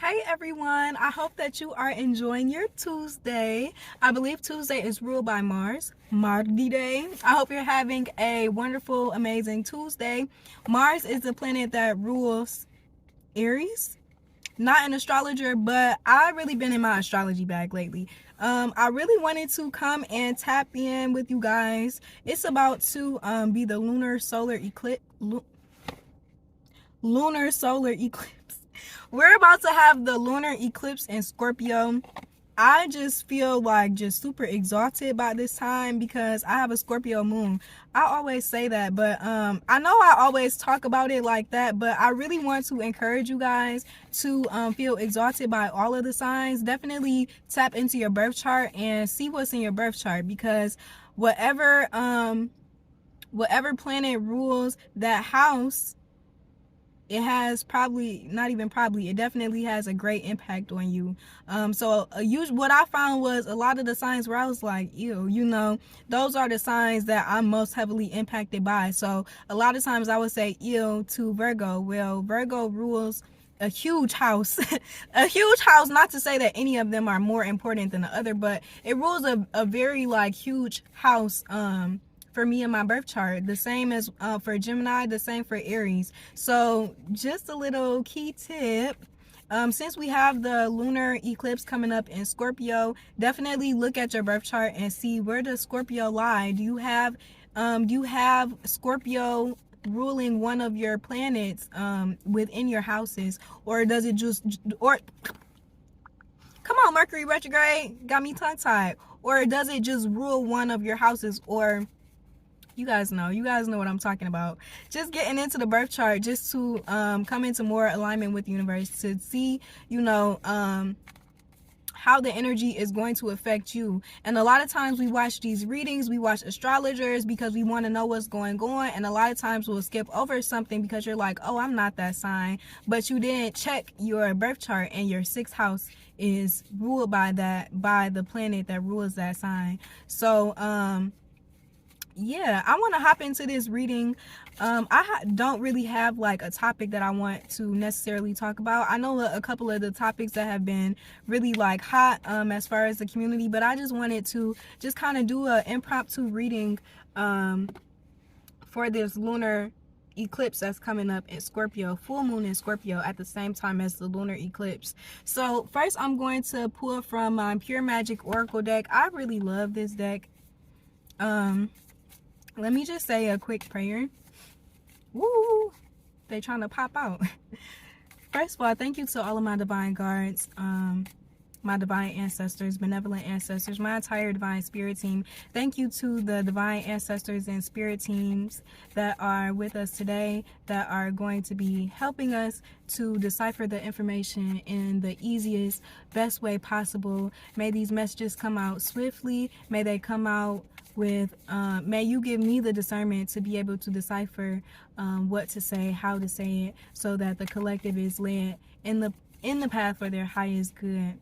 Hey everyone, I hope that you are enjoying your Tuesday. I believe Tuesday is ruled by Mars, Mardi Day. I hope you're having a wonderful, amazing Tuesday. Mars is the planet that rules Aries. Not an astrologer, but I've really been in my astrology bag lately. I really wanted to come and tap in with you guys. It's about to be the lunar solar eclipse. Lunar solar eclipse. We're about to have the lunar eclipse in Scorpio. I just feel like just super exalted by this time because I have a Scorpio moon. I always say that, but I know I always talk about it like that, but I really want to encourage you guys to feel exalted by all of the signs. Definitely tap into your birth chart and see what's in your birth chart, because whatever planet rules that house, it has it definitely has a great impact on you. What I found was a lot of the signs where I was like, ew, those are the signs that I'm most heavily impacted by. So a lot of times I would say ew to Virgo. Well, Virgo rules a huge house. A huge house, not to say that any of them are more important than the other, but it rules a very huge house for me in my birth chart. The same as for Gemini, the same for Aries. So just a little key tip. Since we have the lunar eclipse coming up in Scorpio, definitely look at your birth chart and see, where does Scorpio lie? Do you have Scorpio ruling one of your planets within your houses, or does it just, or come on, Mercury retrograde got me tongue tied, or does it just rule one of your houses? Or you guys know what I'm talking about. Just getting into the birth chart just to come into more alignment with the universe, to see how the energy is going to affect you. And a lot of times we watch these readings, we watch astrologers because we want to know what's going on, and a lot of times we'll skip over something because you're like, oh, I'm not that sign, but you didn't check your birth chart, and your sixth house is ruled by the planet that rules that sign. So yeah, I want to hop into this reading. I don't really have a topic that I want to necessarily talk about. I know a couple of the topics that have been really hot as far as the community, but I just wanted to just kind of do an impromptu reading for this lunar eclipse that's coming up in Scorpio, full moon in Scorpio at the same time as the lunar eclipse. So first I'm going to pull from my Pure Magic Oracle deck. I really love this deck. Let me just say a quick prayer. Woo! They trying to pop out. First of all, thank you to all of my divine guards, my divine ancestors, benevolent ancestors, my entire divine spirit team. Thank you to the divine ancestors and spirit teams that are with us today, that are going to be helping us to decipher the information in the easiest, best way possible. May these messages come out swiftly. May they come out with may you give me the discernment to be able to decipher what to say, how to say it, so that the collective is led in the path for their highest good.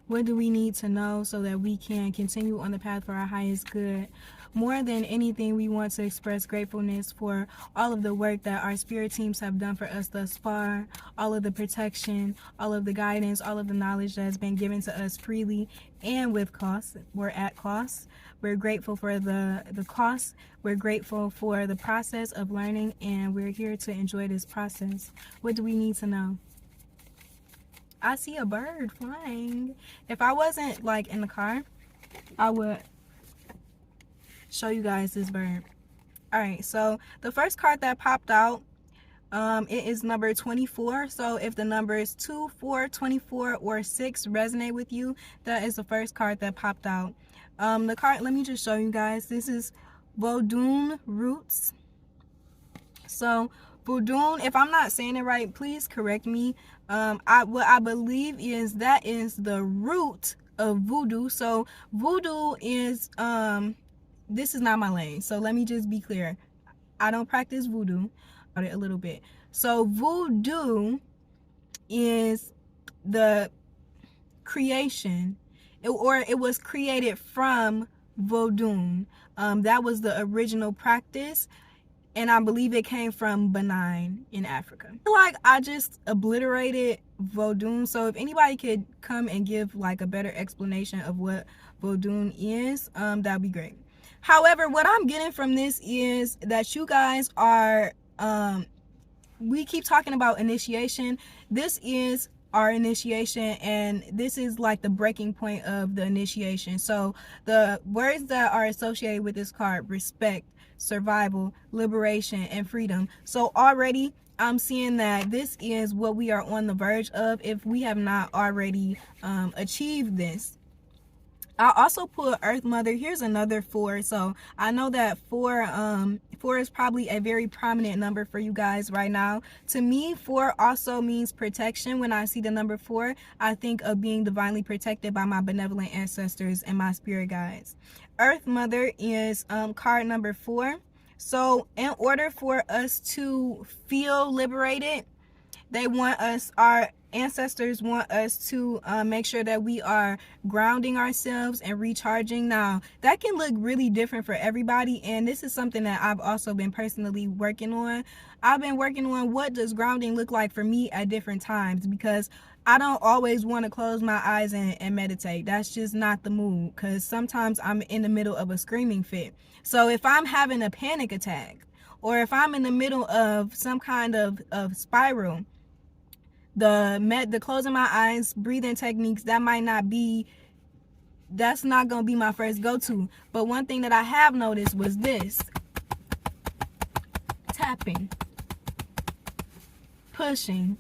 What do we need to know so that we can continue on the path for our highest good? More than anything, we want to express gratefulness for all of the work that our spirit teams have done for us thus far, all of the protection, all of the guidance, all of the knowledge that has been given to us freely and with cost. We're at cost. We're grateful for the cost. We're grateful for the process of learning, and we're here to enjoy this process. What do we need to know? I see a bird flying. If I wasn't in the car, I would show you guys this bird. All right, so the first card that popped out, it is number 24. So if the numbers 2, 4, 24, or 6 resonate with you, that is the first card that popped out. The card, let me just show you guys. This is Vodun Roots. So Vodun, if I'm not saying it right, please correct me. What I believe is that is the root of voodoo. So voodoo is this is not my lane, so let me just be clear. I don't practice voodoo. A little bit. So voodoo is the creation, it was created from Vodun. That was the original practice, and I believe it came from Benin in Africa. I feel like I just obliterated Vodun, so if anybody could come and give like a better explanation of what Vodun is, that'd be great. However, what I'm getting from this is that you guys are, we keep talking about initiation. This is our initiation, and this is like the breaking point of the initiation. So the words that are associated with this card: respect, survival, liberation, and freedom. So already I'm seeing that this is what we are on the verge of if we have not already achieved this. I also put Earth Mother. Here's another 4. So I know that 4 is probably a very prominent number for you guys right now. To me, 4 also means protection. When I see the number 4, I think of being divinely protected by my benevolent ancestors and my spirit guides. Earth Mother is card number 4. So in order for us to feel liberated, they want us, our ancestors want us to make sure that we are grounding ourselves and recharging. Now, that can look really different for everybody, and this is something that I've also been personally working on. I've been working on what does grounding look like for me at different times, because I don't always want to close my eyes and meditate. That's just not the mood, because sometimes I'm in the middle of a screaming fit. So if I'm having a panic attack, or if I'm in the middle of some kind of spiral, the closing my eyes, breathing techniques, that's not gonna be my first go-to. But one thing that I have noticed was this: tapping, pushing.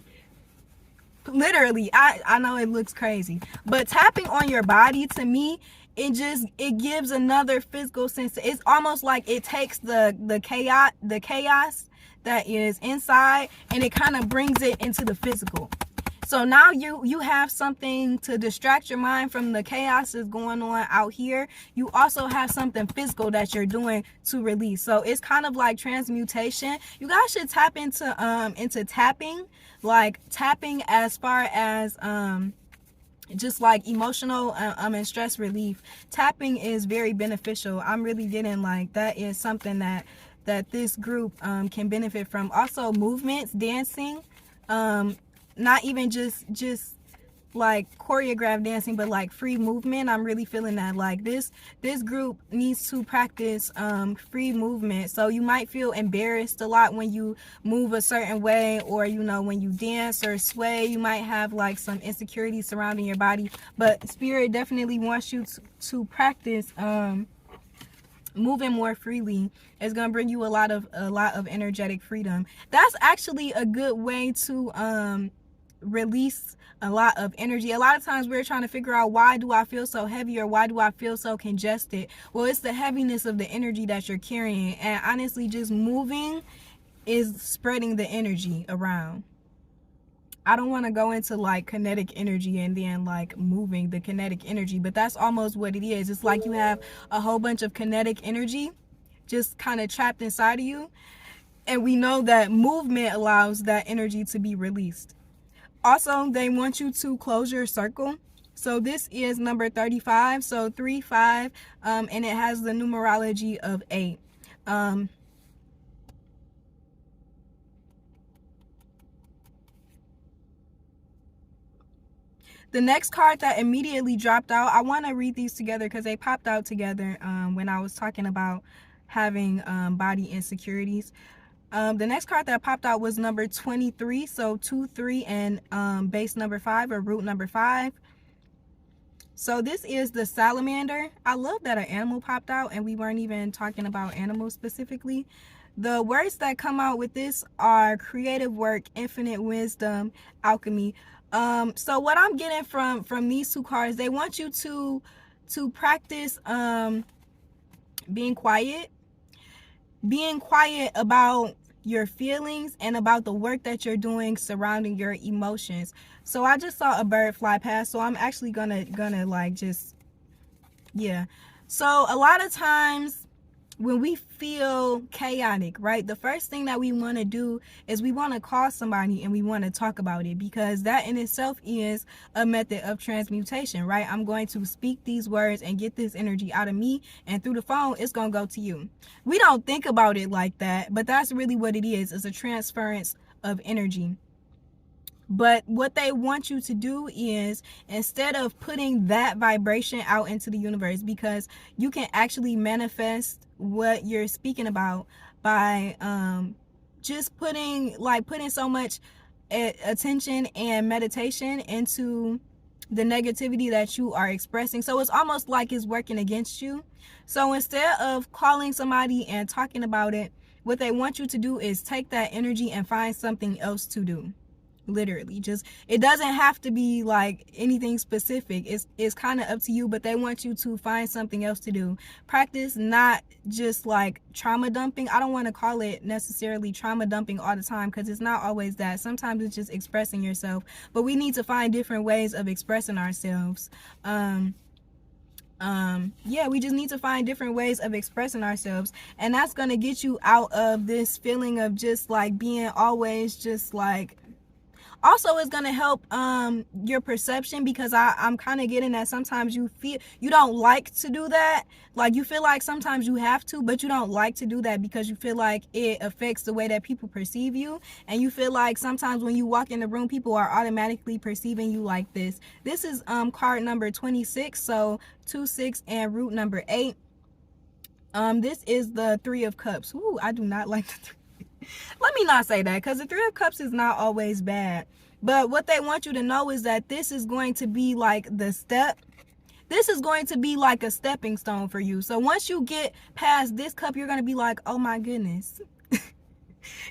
Literally, I know it looks crazy, but tapping on your body, to me, it gives another physical sense. It's almost like it takes the chaos that is inside, and it kind of brings it into the physical. So now you have something to distract your mind from the chaos that's going on out here. You also have something physical that you're doing to release. So it's kind of like transmutation. You guys should tap into tapping, like tapping as far as just like emotional and stress relief. Tapping is very beneficial. I'm really getting like that is something that this group can benefit from. Also movements, dancing, not even just like choreographed dancing, but like free movement. I'm really feeling that like this group needs to practice free movement. So you might feel embarrassed a lot when you move a certain way, or when you dance or sway, you might have like some insecurity surrounding your body. But spirit definitely wants you to practice moving more freely. It's gonna bring you a lot of energetic freedom. That's actually a good way to release a lot of energy. A lot of times we're trying to figure out, why do I feel so heavy, or why do I feel so congested? Well, it's the heaviness of the energy that you're carrying, and honestly, just moving is spreading the energy around. I don't want to go into like kinetic energy and then like moving the kinetic energy, but that's almost what it is. It's like you have a whole bunch of kinetic energy just kind of trapped inside of you, and we know that movement allows that energy to be released. Also, they want you to close your circle. So this is number 35, so 3-5, and it has the numerology of 8. The next card that immediately dropped out, I want to read these together because they popped out together when I was talking about having body insecurities. The next card that popped out was number 23, so 2-3 and base number 5, or root number 5. So this is the salamander. I love that an animal popped out and we weren't even talking about animals specifically. The words that come out with this are creative work, infinite wisdom, alchemy. So what I'm getting from these two cards, they want you to practice being quiet about your feelings and about the work that you're doing surrounding your emotions. So I just saw a bird fly past, so I'm actually gonna like just, yeah. So a lot of times when we feel chaotic, right, the first thing that we want to do is we want to call somebody and we want to talk about it, because that in itself is a method of transmutation, right? I'm going to speak these words and get this energy out of me, and through the phone it's going to go to you. We don't think about it like that, but that's really what it is. It's a transference of energy. But what they want you to do is, instead of putting that vibration out into the universe, because you can actually manifest what you're speaking about by just putting so much attention and meditation into the negativity that you are expressing. So it's almost like it's working against you. So instead of calling somebody and talking about it, what they want you to do is take that energy and find something else to do. Literally, just, it doesn't have to be like anything specific. It's kind of up to you, but they want you to find something else to do. Practice not just like trauma dumping. I don't want to call it necessarily trauma dumping all the time, because it's not always that. Sometimes it's just expressing yourself, but we need to find different ways of expressing ourselves. Yeah, we just need to find different ways of expressing ourselves, and that's going to get you out of this feeling of just like being always just like. Also, it's going to help your perception, because I'm kind of getting that sometimes you feel you don't like to do that. Like, you feel like sometimes you have to, but you don't like to do that because you feel like it affects the way that people perceive you. And you feel like sometimes when you walk in the room, people are automatically perceiving you like this. This is card number 26. So 2, 6, and root number 8. This is the 3 of Cups. Ooh, I do not like the 3. Let me not say that, because the 3 of Cups is not always bad. But what they want you to know is that this is going to be like the step. This is going to be like a stepping stone for you. So once you get past this cup, you're going to be like, oh my goodness.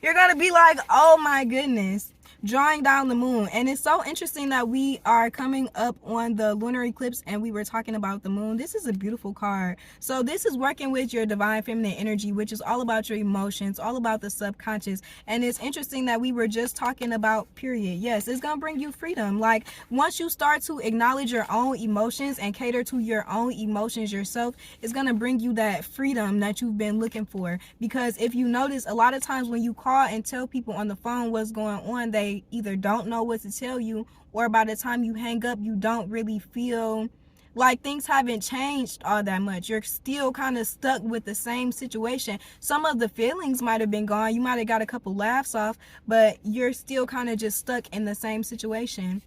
You're going to be like, oh my goodness. Drawing down the moon. And it's so interesting that we are coming up on the lunar eclipse and we were talking about the moon. This is a beautiful card. So this is working with your divine feminine energy, which is all about your emotions, all about the subconscious. And it's interesting that we were just talking about period. Yes, it's gonna bring you freedom. Like, once you start to acknowledge your own emotions and cater to your own emotions yourself, it's gonna bring you that freedom that you've been looking for. Because if you notice, a lot of times when you call and tell people on the phone what's going on, they either don't know what to tell you, or by the time you hang up, you don't really feel like things haven't changed all that much. You're still kind of stuck with the same situation. Some of the feelings might have been gone. You might have got a couple laughs off, but you're still kind of just stuck in the same situation.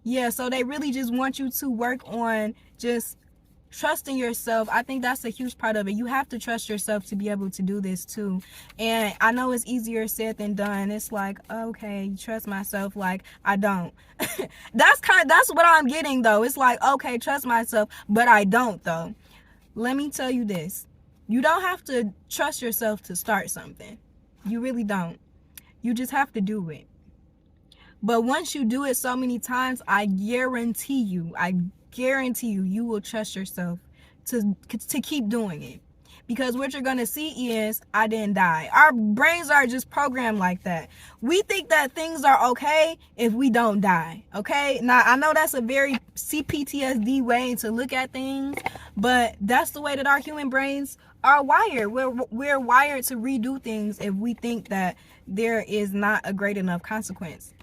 Yeah, so they really just want you to work on just trusting yourself. I think that's a huge part of it. You have to trust yourself to be able to do this too. And I know it's easier said than done. It's like, okay, trust myself. Like, I don't. That's what I'm getting though. It's like, okay, trust myself, but I don't though. Let me tell you this. You don't have to trust yourself to start something. You really don't. You just have to do it. But once you do it so many times, I guarantee you, you will trust yourself to keep doing it. Because what you're going to see is, I didn't die. Our brains are just programmed like that. We think that things are okay if we don't die. Okay? Now, I know that's a very CPTSD way to look at things, but that's the way that our human brains are wired. We're wired to redo things if we think that there is not a great enough consequence.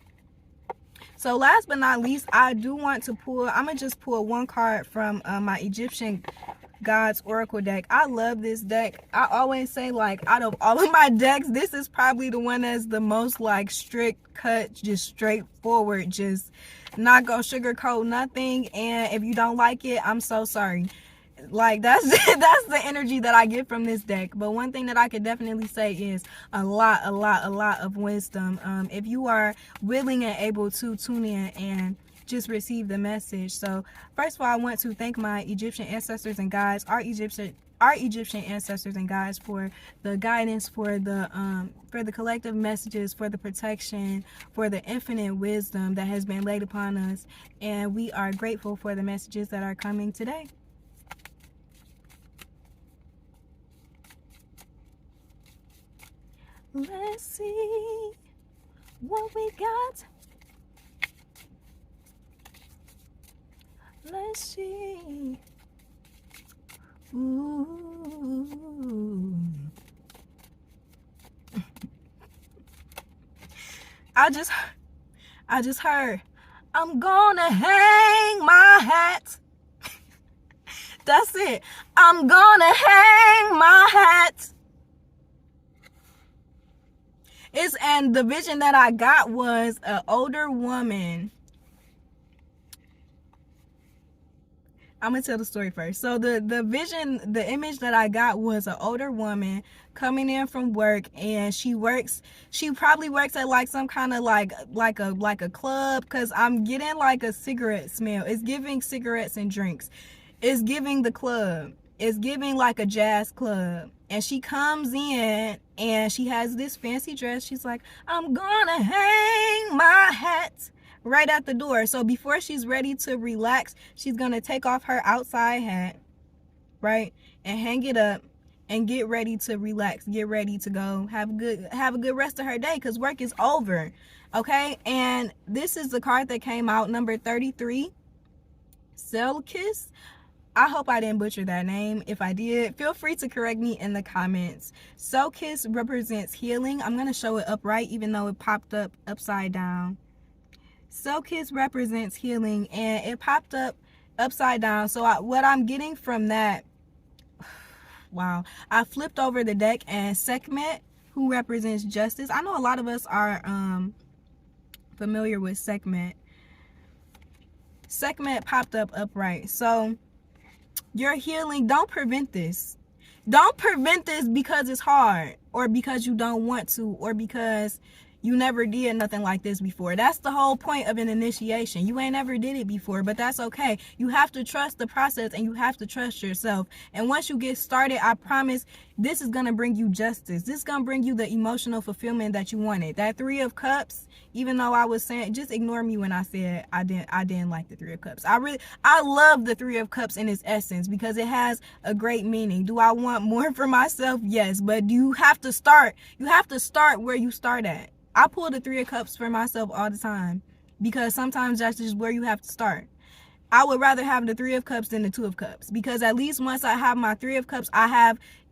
So last but not least, I do want to pull, I'm going to just pull one card from my Egyptian Gods Oracle deck. I love this deck. I always say, like, out of all of my decks, this is probably the one that's the most like strict cut, just straightforward, just not gonna sugarcoat nothing. And if you don't like it, I'm so sorry. Like, that's the energy that I get from this deck. But one thing that I could definitely say is a lot of wisdom. If you are willing and able to tune in and just receive the message. So first of all, I want to thank my Egyptian ancestors and guides, our Egyptian ancestors and guides, for the guidance, for the collective messages, for the protection, for the infinite wisdom that has been laid upon us. And we are grateful for the messages that are coming today. Let's see what we got. Let's see. Ooh. I just heard, I'm gonna hang my hat. That's it. I'm gonna hang my hat. And the vision that I got was an older woman. I'm gonna tell the story first. So the image that I got was an older woman coming in from work, and she probably works at like some kind of like a club, because I'm getting like a cigarette smell. It's giving cigarettes and drinks. It's giving the club. It's giving like a jazz club. And she comes in and she has this fancy dress. She's like, I'm gonna hang my hat right at the door. So before she's ready to relax, she's gonna take off her outside hat, right, and hang it up and get ready to relax, get ready to go have a good rest of her day, because work is over. Okay, and this is the card that came out, number 33, Selkis. I hope I didn't butcher that name. If I did, feel free to correct me in the comments. Selkis represents healing. I'm going to show it upright, even though it popped up upside down. Selkis represents healing, and it popped up upside down. So what I'm getting from that, wow, I flipped over the deck, and Sekhmet, who represents justice. I know a lot of us are familiar with Sekhmet. Sekhmet popped up upright. So your healing, don't prevent this. Don't prevent this because it's hard, or because you don't want to, or because you never did nothing like this before. That's the whole point of an initiation. You ain't never did it before, but that's okay. You have to trust the process, and you have to trust yourself. And once you get started, I promise this is going to bring you justice. This is going to bring you the emotional fulfillment that you wanted. That 3 of Cups, even though I was saying, just ignore me when I said I didn't like the 3 of Cups. I love the 3 of Cups in its essence, because it has a great meaning. Do I want more for myself? Yes, but you have to start. You have to start where you start at. I pull the 3 of Cups for myself all the time, because sometimes that's just where you have to start. I would rather have the 3 of Cups than the 2 of Cups, because at least once I have my 3 of Cups,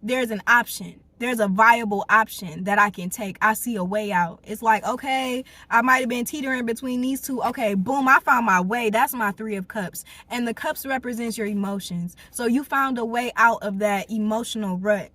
there's an option. There's a viable option that I can take. I see a way out. It's like, okay, I might have been teetering between these two. Okay, boom, I found my way. That's my 3 of Cups. And the Cups represents your emotions. So you found a way out of that emotional rut.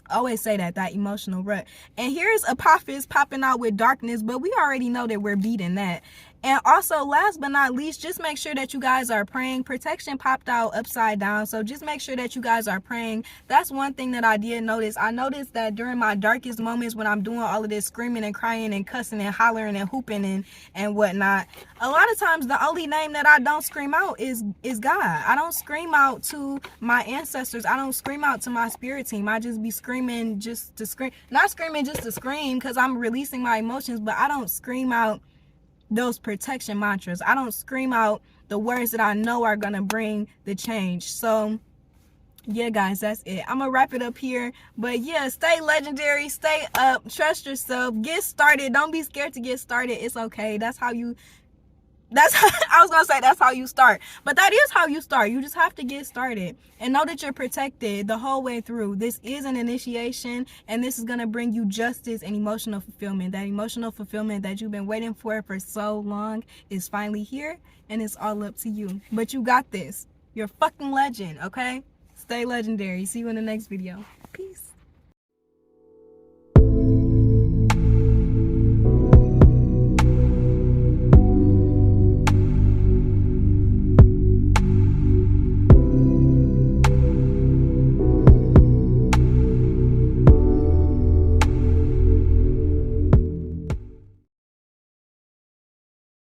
I always say that emotional rut. And here's Apophis popping out with darkness, but we already know that we're beating that. And also, last but not least, just make sure that you guys are praying. Protection popped out upside down, so just make sure that you guys are praying. That's one thing that I did notice. I noticed that during my darkest moments, when I'm doing all of this screaming and crying and cussing and hollering and hooping and whatnot, a lot of times the only name that I don't scream out is God. I don't scream out to my ancestors. I don't scream out to my spirit team. I just be screaming just to scream. Not screaming just to scream, because I'm releasing my emotions, but I don't scream out those protection mantras. I don't scream out the words that I know are gonna bring the change. So yeah, guys, that's it. I'm gonna wrap it up here, but yeah, stay legendary, stay up, trust yourself, get started. Don't be scared to get started. It's okay. That's how you I was gonna say that's how you start, but that is how you start. You just have to get started and know that you're protected the whole way through. This is an initiation, and this is gonna bring you justice and emotional fulfillment. That emotional fulfillment that you've been waiting for so long is finally here, and it's all up to you. But you got this. You're a fucking legend, okay? Stay legendary. See you in the next video. Peace.